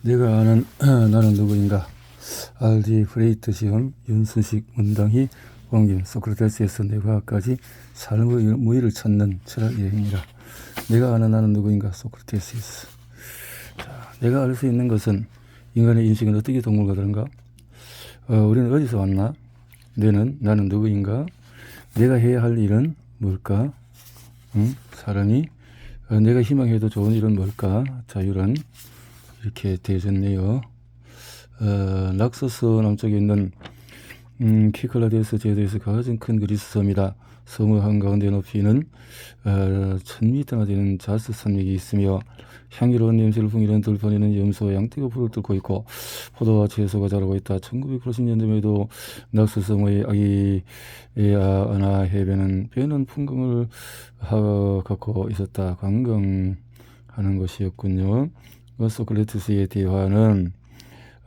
내가 아는 나는 누구인가? 알디 프레이트 시험 윤순식 문당희 옮긴 소크라테스에서 뇌과학까지 삶의 무의를 찾는 철학 여행이라. 내가 아는 나는 누구인가? 소크라테스에서. 내가 알 수 있는 것은 인간의 인식은 어떻게 동물과 다른가? 우리는 어디서 왔나? 나는 누구인가? 내가 해야 할 일은 뭘까? 사람이 내가 희망해도 좋은 일은 뭘까? 자유란 이렇게 되어졌네요. 락소스 남쪽에 있는 키클라데스 제도에서 가장 큰 그리스 섬이다. 섬의 한가운데 높이는 1000m나 되는 자스 산맥이 있으며 향기로운 냄새를 풍기는 들판에는 염소와 양떼가 풀을 뚫고 있고 포도와 채소가 자라고 있다. 1990년대에도 락소섬의 아기아나 해변은 빼는 풍경을 갖고 있었다. 관광하는 곳이었군요. 소크라테스의 대화는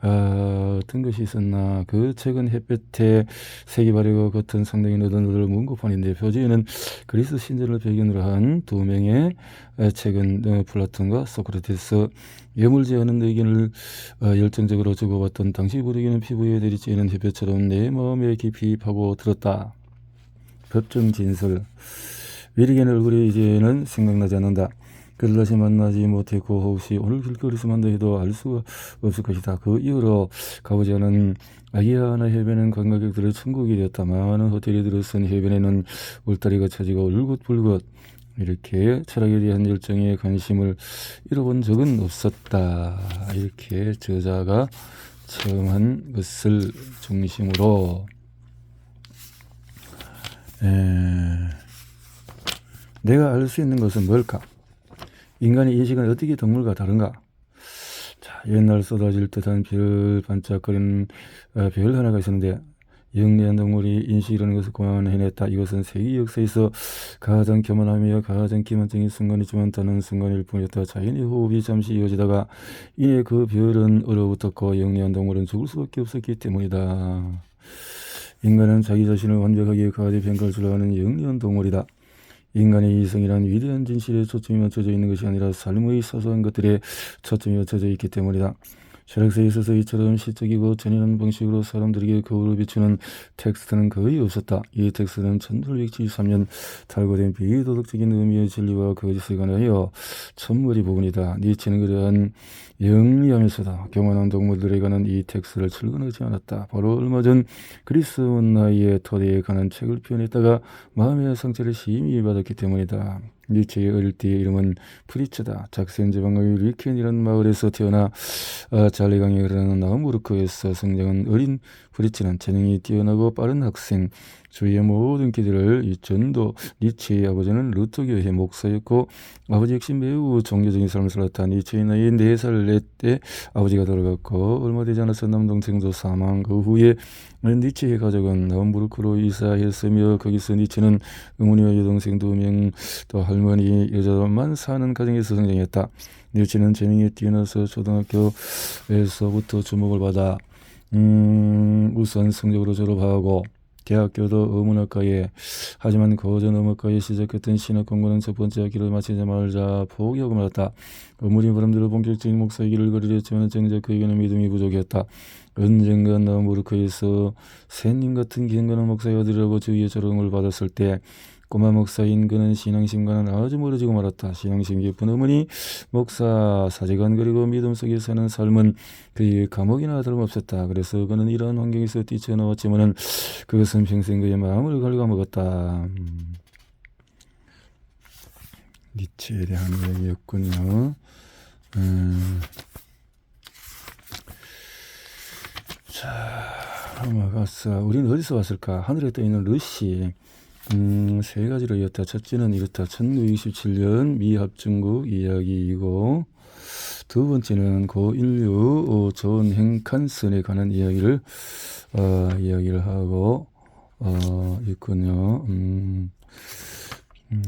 어떤 것이 있었나? 그 최근 햇볕에 색이 바래고 겉은 상당히 너덜너덜 문고판인데 표지에는 그리스 신전을 배경으로 한 두 명의 최근 플라톤과 소크라테스 여물지 않은 의견을 열정적으로 주고받던 당시 부르기는 피부에 내리쬐는 햇볕처럼 내 마음에 깊이 파고들었다. 법정 진술. 미리겐 얼굴이 이제는 생각나지 않는다. 그를 다시 만나지 못했고 혹시 오늘 길거리에서 만나 해도 알 수가 없을 것이다. 그 이후로 가보지 않은 아기아나 해변은 관광객들의 천국이 되었다. 많은 호텔이 들어선 해변에는 울타리가 쳐지고 울긋불긋 이렇게 철학에 대한 열정에 관심을 잃어본 적은 없었다. 이렇게 저자가 체험한 것을 중심으로 내가 알 수 있는 것은 뭘까? 인간의 인식은 어떻게 동물과 다른가? 자, 옛날 쏟아질 듯한 별 반짝거리는 별 하나가 있었는데 영리한 동물이 인식이라는 것을 고안해냈다. 이것은 세계 역사에서 가장 교만하며 가장 기만적인 순간이지만 다른 순간일 뿐이었다. 자연의 호흡이 잠시 이어지다가 이내 그 별은 얼어붙었고 영리한 동물은 죽을 수밖에 없었기 때문이다. 인간은 자기 자신을 완벽하게 과대평가할 줄 아는 영리한 동물이다. 인간의 이성이란 위대한 진실에 초점이 맞춰져 있는 것이 아니라 삶의 사소한 것들에 초점이 맞춰져 있기 때문이다. 철학사에 있어서 이처럼 시적이고 잔인한 방식으로 사람들에게 거울을 비추는 텍스트는 거의 없었다. 이 텍스트는 1873년 탈고된 비도덕적인 의미의 진리와 거짓에 관하여 첫머리 부분이다. 니체는 그러한 영리하면서도 교만한 동물들에 관한 이 텍스트를 출간하지 않았다. 바로 얼마 전 그리스 원나이의 토대에 관한 책을 표현했다가 마음의 상처를 심히 받았기 때문이다. 니체의 어릴 때의 이름은 프리츠다. 작센 지방의 리켄이라는 마을에서 태어나 잘리강에 흐르는 나우무르크에서 성장한 어린 프리츠는 재능이 뛰어나고 빠른 학생, 주위의 모든 기대를 전도. 니체의 아버지는 루터교회 목사였고 아버지 역시 매우 종교적인 삶을 살았다. 니체의 나이 4살 때 아버지가 돌아갔고 얼마 되지 않아서 남동생도 사망. 그 후에 니체의 가족은 나움부르크로 이사했으며 거기서 니체는 어머니와 여동생 2명 또 할머니 여자만 사는 가정에서 성장했다. 니체는 재능이 뛰어나서 초등학교에서부터 주목을 받아 우선 성적으로 졸업하고 대학교도 어문학과에. 하지만 고전 어문학과에 시작했던 신학 공부는 첫 번째 학기를 마치자마자 포기하고 말았다. 어머니 바람대로 본격적인 목사의 길을 걸으렸지만 정작 그에게는 믿음이 부족했다. 언젠가 나무르크에서 샌님 같은 경건한 목사의 아들이라고 주위의 조롱을 받았을 때 꼬마 목사인 그는 신앙심과는 아주 멀어지고 말았다. 신앙심 깊은 어머니 목사 사제관 그리고 믿음 속에 사는 삶은 그의 감옥이나 다름없었다. 그래서 그는 이러한 환경에서 뛰쳐나왔지만은 그것은 평생 그의 마음을 갉아먹었다. 니체에 대한 이야기였군요. 자, 넘어갔어. 우리는 어디서 왔을까? 하늘에 떠있는 러시. 세 가지로 이었다. 첫째는 이렇다. 1927년 미합중국 이야기이고 두 번째는 고인류 존 행칸슨에 관한 이야기를 하고 있군요.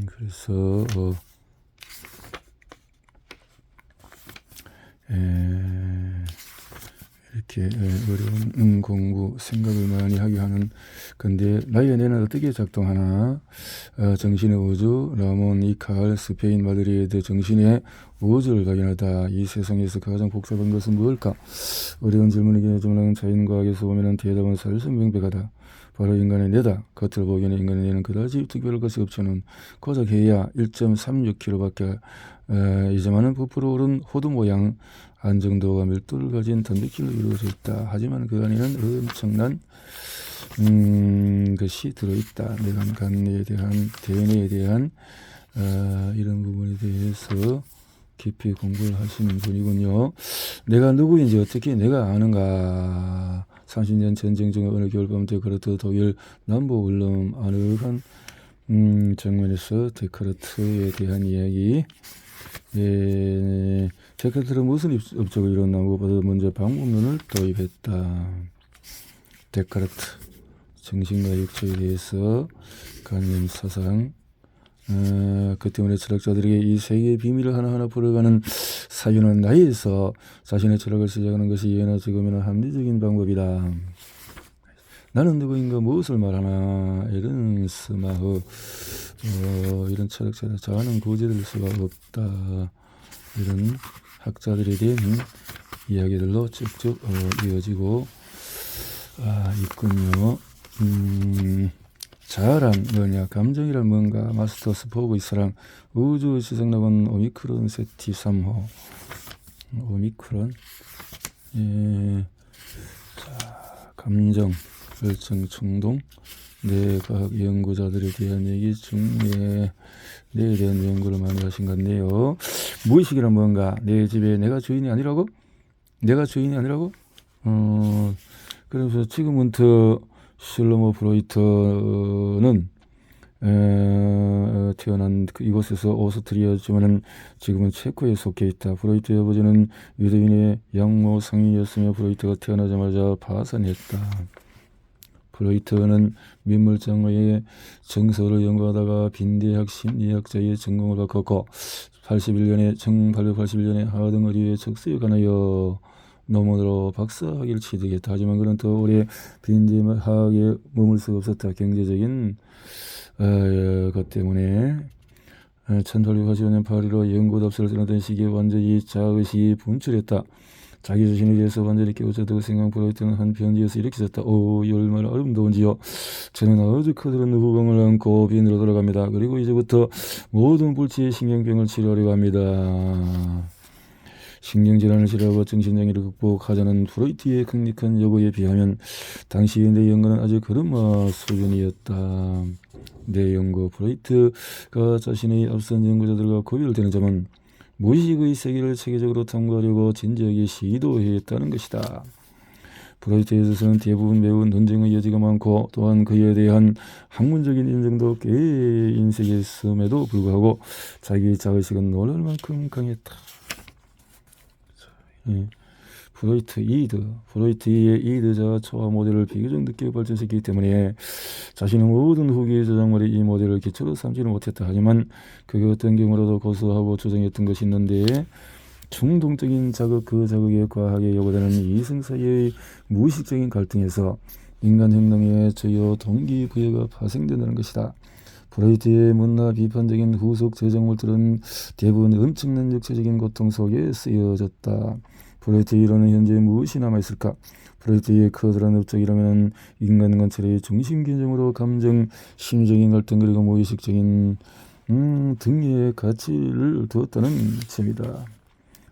그래서 이렇게 어려운 공부 생각을 많이 하게 하는 건데 나의 뇌는 어떻게 작동하나. 정신의 우주 라몬 이칼 스페인 마드리드 정신의 우주를 발견하다. 이 세상에서 가장 복잡한 것은 무엇일까? 어려운 질문이겠지만 자연과학에서 보면 대답은 설성명백하다. 바로 인간의 뇌다. 겉으로 보기에는 인간의 뇌는 그다지 특별할 것이 없지는 고작 해야 1.36kg밖에 이지만은 부풀어 오른 호두 모양 안정도와 밀도를 가진 단백질로 이루어져 있다. 하지만 그 안에는 엄청난 것이 들어있다. 뇌간에 대한 DNA에 대한 이런 부분에 대해서 깊이 공부를 하시는 분이군요. 내가 누구인지 어떻게 내가 아는가? 30년 전쟁 중에 어느 겨울밤때 데카르트 독일 남부 울름 아늑한 정면에서 데카르트에 대한 이야기. 데카르트는 무슨 업적을 이뤘나 무엇보다 먼저 방법론을 도입했다. 데카르트 정신과 육체에 대해서 관념 사상. 그 때문에 철학자들에게 이 세계의 비밀을 하나하나 풀어가는 사유는 나이에서 자신의 철학을 시작하는 것이 예나 지금이나 합리적인 방법이다. 나는 누구인가 무엇을 말하나 이런 스마흐 이런 철학자들 자아는 고지될 수가 없다. 이런 학자들에 대한 이야기들로 쭉쭉 이어지고 있군요. 자아란 뭐냐? 감정이란 뭔가? 마스터 스포그의 사랑. 우주 지성락은 오미크론 세티 3호. 오미크론. 자, 감정, 열정, 충동. 뇌 과학 연구자들에 대한 얘기 중에 뇌에 대한 연구를 많이 하신 것 같네요. 무의식이란 뭔가? 내 집에 내가 주인이 아니라고? 내가 주인이 아니라고? 그래서 지금은 슐러머 프로이트는 태어난 이곳에서 오스트리아였지만은 지금은 체코에 속해 있다. 프로이트의 아버지는 유대인의 양모 상인이었으며 프로이트가 태어나자마자 파산했다. 프로이트는 민물장어의 정서를 연구하다가 빈대학 심리학자의 전공을 바꿨고 1881년에 하등의대에 적수에 관하여 논문으로 박사학위를 취득했다. 하지만 그는 더 오래 빈대학에 머물 수가 없었다. 경제적인 것 때문에 1885년 파리로 연구답사를 떠나던 시기에 완전히 자의식이 분출했다. 자기 자신에 대해서 완전히 깨우쳤다고 생각한 프로이트는 한 편지에서 이렇게 썼다. 이 얼마나 아름다운지요. 저는 아주 커다란 후광을 안고 빈으로 돌아갑니다. 그리고 이제부터 모든 불치의 신경병을 치료하려고 합니다. 신경질환을 치료하고 정신장애를 극복하자는 프로이트의 강력한 요구에 비하면 당시의 뇌 연구는 아주 그름마 수준이었다. 뇌 연구. 프로이트가 자신의 앞선 연구자들과 구별되는 점은 무의식의 세계를 체계적으로 탐구하려고 진지하게 시도했다는 것이다. 프로이트에 있어서는 대부분 매우 논쟁의 여지가 많고 또한 그에 대한 학문적인 인정도 꽤 인색했음에도 불구하고 자기 자의식은 놀랄 만큼 강했다. 프로이트의 이드자 초화 모델을 비교적 늦게 발전시켰기 때문에 자신의 모든 후기의 저작물이 이 모델을 기초로 삼지는 못했다. 하지만 그게 어떤 경우로도 고수하고 주장했던 것이 있는데 충동적인 자극, 그 자극에 과하게 요구되는 이성 사이의 무의식적인 갈등에서 인간 행동의 주요 동기부여가 파생된다는 것이다. 프로이트의 문화 비판적인 후속 저작물들은 대부분 엄청난 육체적인 고통 속에 쓰여졌다. 프로이트의 이론은 현재 무엇이 남아있을까? 프로이트의 커다란 업적이라면 인간 관찰의 중심 기준으로 감정, 심적인 갈등 그리고 무의식적인 등의 가치를 두었다는 점이다.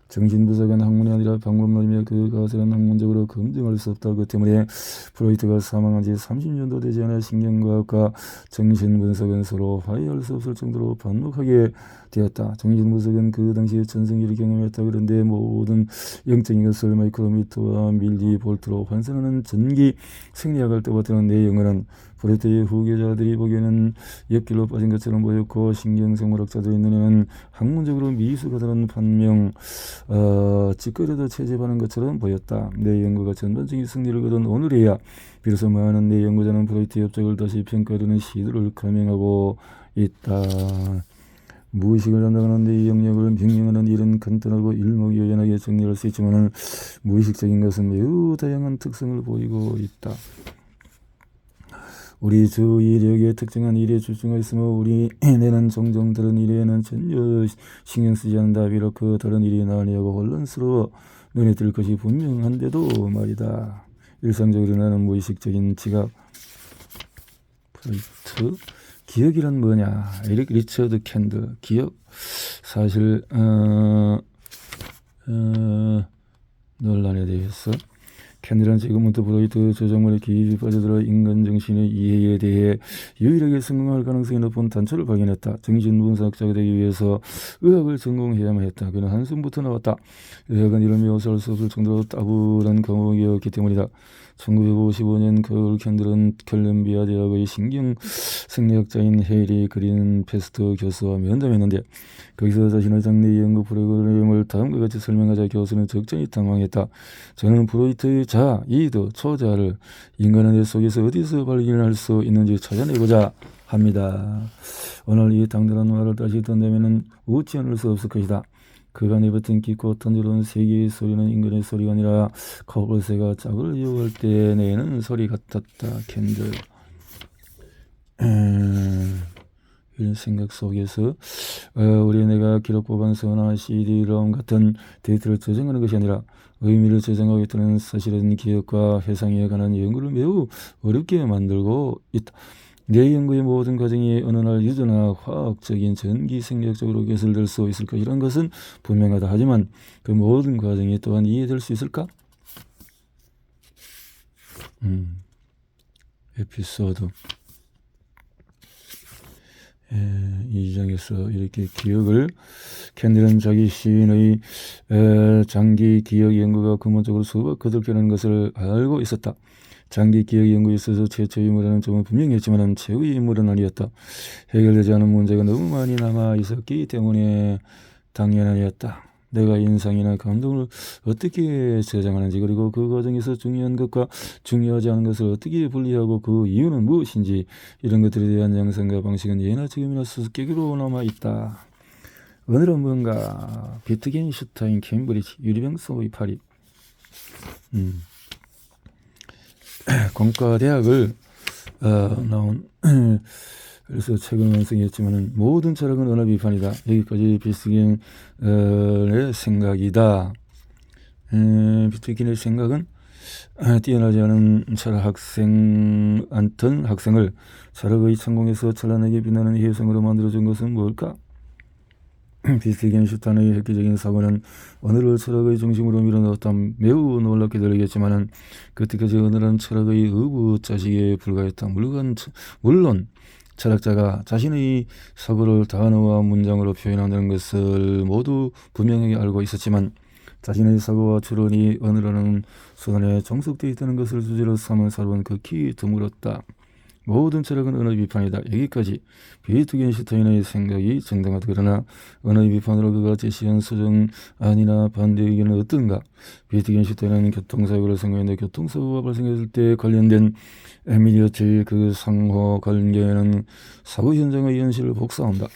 정신분석은 학문이 아니라 방법론이며 그 가설은 학문적으로 검증할 수 없다. 그 때문에 프로이트가 사망한 지 30년도 되지 않아 신경과학과 정신분석은 서로 화해할 수 없을 정도로 반목하게 되었다. 정신분석은 그 당시에 전성기를 경험했다. 그런데 모든 영적인 것을 마이크로미터와 밀리볼트로 환산하는 전기 생리학을 떠받드는 내용은 프로이트의 후계자들이 보기에는 옆길로 빠진 것처럼 보였고 신경생물학자들의 눈에는 학문적으로 미수가 다른 반면 찌꺼려도 채집하는 것처럼 보였다. 내 연구가 전반적인 승리를 거둔 오늘에야 비로소 많은 내 연구자는 프로이트의 업적을 다시 평가하려는 시도를 감행하고 있다. 무의식을 담당하는 내 영역을 명령하는 일은 간단하고 일목요연하게 정리할 수 있지만 무의식적인 것은 매우 다양한 특성을 보이고 있다. 우리 주 이력에 특정한 일에 주중가 있으며 우리 내는 종종 다른 일에는 전혀 신경 쓰지 않는다. 비록 그 다른 일이 나으려고 혼란스러워 눈에 띌 것이 분명한데도 말이다. 일상적으로 나는 무의식적인 지각 프로젝트 기억이란 뭐냐? 에릭 리처드 캔들 기억 사실 논란에 대해서 캔들은 지금부터 브로이트 저작물에 깊이 빠져들어 인간 정신의 이해에 대해 유일하게 성공할 가능성이 높은 단초를 발견했다. 정신분석자가 되기 위해서 의학을 전공해야만 했다. 그는 한숨부터 나왔다. 의학은 이런 묘사할 수 없을 정도로 따분한 과목이었기 때문이다. 1955년 겨울 캔들은 콜롬비아 대학의 신경생리학자인 헤이리 그린 페스트 교수와 면담했는데 거기서 자신의 장래 연구 프로그램을 다음과 같이 설명하자 교수는 적잖이 당황했다. 저는 프로이트의 자, 이드, 초자를 인간의 뇌 속에서 어디서 발견할 수 있는지 찾아내고자 합니다. 오늘 이 당돌한 말을 다시 듣는다면 웃지 않을 수 없을 것이다. 그가 내뱉은 깊고 던져놓은 세계의 소리는 인간의 소리가 아니라 거울새가 짝을 유혹할 때 내는 소리 같았다. 캔들 이런 생각 속에서 우리 내가 기록 보관서나 CD-ROM 같은 데이터를 저장하는 것이 아니라 의미를 저장하고 있다는 사실은 기억과 회상에 관한 연구를 매우 어렵게 만들고 있다. 내 연구의 모든 과정이 어느 날 유전화 화학적인 전기 생리학적으로 개설될 수 있을 것이라는 것은 분명하다. 하지만 그 모든 과정이 또한 이해될 수 있을까? 에피소드 2장에서 이렇게 기억을 캔들은 자기 시인의 장기 기억 연구가 근본적으로 수박 거들떠는 것을 알고 있었다. 장기 기억 연구에 있어서 최초의 인물은 점은 분명히 했지만 최후의 인물은 아니었다. 해결되지 않은 문제가 너무 많이 남아 있었기 때문에 당연하였다. 내가 인상이나 감동을 어떻게 저장하는지 그리고 그 과정에서 중요한 것과 중요하지 않은 것을 어떻게 분리하고 그 이유는 무엇인지 이런 것들에 대한 양상과 방식은 예나 지금이나 수수께끼로 남아있다. 오늘은 뭔가 비트겐슈타인 케임브리지 유리병소의 파리 공과대학을 나온 그래서 책을 완성했지만 모든 철학은 언어 비판이다. 여기까지 비트겐의 생각이다. 비트겐의 생각은 뛰어나지 않은 철학 학생을 철학의 천공에서 찬란하게 빛나는 혜성으로 만들어준 것은 뭘까? 비트겐슈타인의 획기적인 사고는 언어를 철학의 중심으로 밀어넣었다. 매우 놀랍게 들리겠지만 그때까지 언어는 철학의 의붓자식에 불과했다. 물론 철학자가 자신의 사고를 단어와 문장으로 표현한다는 것을 모두 분명하게 알고 있었지만 자신의 사고와 추론이 언어라는 수단에 종속되어 있다는 것을 주제로 삼은 사람은 극히 드물었다. 모든 철학은 언어 비판이다. 여기까지 비트겐슈타인의 생각이 정당하다. 그러나 언어 비판으로 그가 제시한 수정 아니나 반대 의견은 어떤가? 비트겐슈타인은 교통사고를 생각했는데 교통사고가 발생했을 때 관련된 에미리어트의 그 상호 관계는 사고 현장의 현실을 복사한다.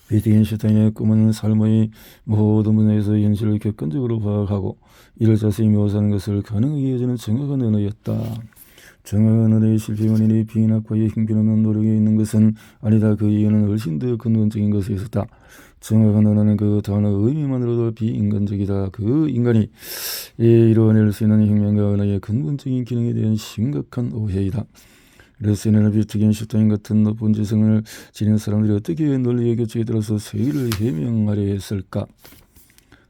비트겐슈타인의 꿈은 삶의 모든 분야에서 현실을 객관적으로 파악하고 이를 자세히 묘사하는 것을 가능하게 해주는 정확한 언어였다. 정확한 언어의 실패 원인이 비인학과의 형편없는 노력에 있는 것은 아니다. 그 이유는 훨씬 더 근본적인 것에 있었다. 정확한 언어는 그 단어 의미만으로도 비인간적이다. 그 인간이 이루어낼 수 있는 혁명과 언어의 근본적인 기능에 대한 심각한 오해이다. 러셀이나 비트겐슈타인 같은 높은 지성을 지닌 사람들이 어떻게 논리의 규칙에 따라서 세계를 해명하려 했을까?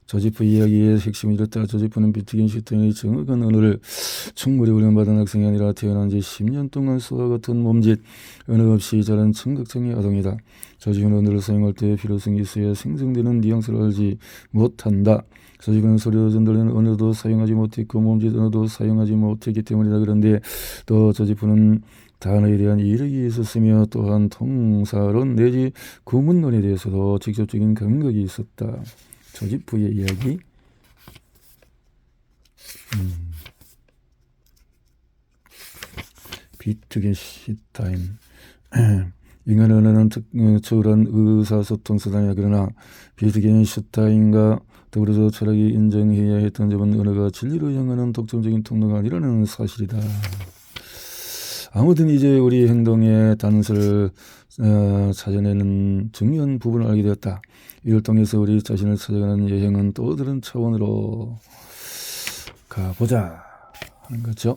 조지프 이야기의 핵심이 이렇다. 조지프는 비트겐슈타인의 정확한 언어를 충분히 훈련받은 학생이 아니라 태어난 지 10년 동안 수와 같은 몸짓, 언어 없이 자란 청각장애 아동이다. 조지프는 언어를 사용할 때 필요성이 있어야 생성되는 뉘앙스를 알지 못한다. 조지프는 소리로 전달되는 언어도 사용하지 못했고 몸짓 언어도 사용하지 못했기 때문이다. 그런데 또 조지프는 단어에 대한 이력이 있었으며 또한 통사론 내지 구문론에 대해서도 직접적인 감각이 있었다. 조지프의 이야기. 비트겐슈타인. 인간 언어는 초월한 의사소통 수단이야. 그러나 비트겐슈타인과 더불어서 철학이 인정해야 했던 점은 언어가 진리로 향하는 독점적인 통로가 아니라는 사실이다. 아무튼 이제 우리 행동의 단서를 찾아내는 중요한 부분을 알게 되었다. 이를 통해서 우리 자신을 찾아가는 여행은 또 다른 차원으로 가보자 하는 거죠.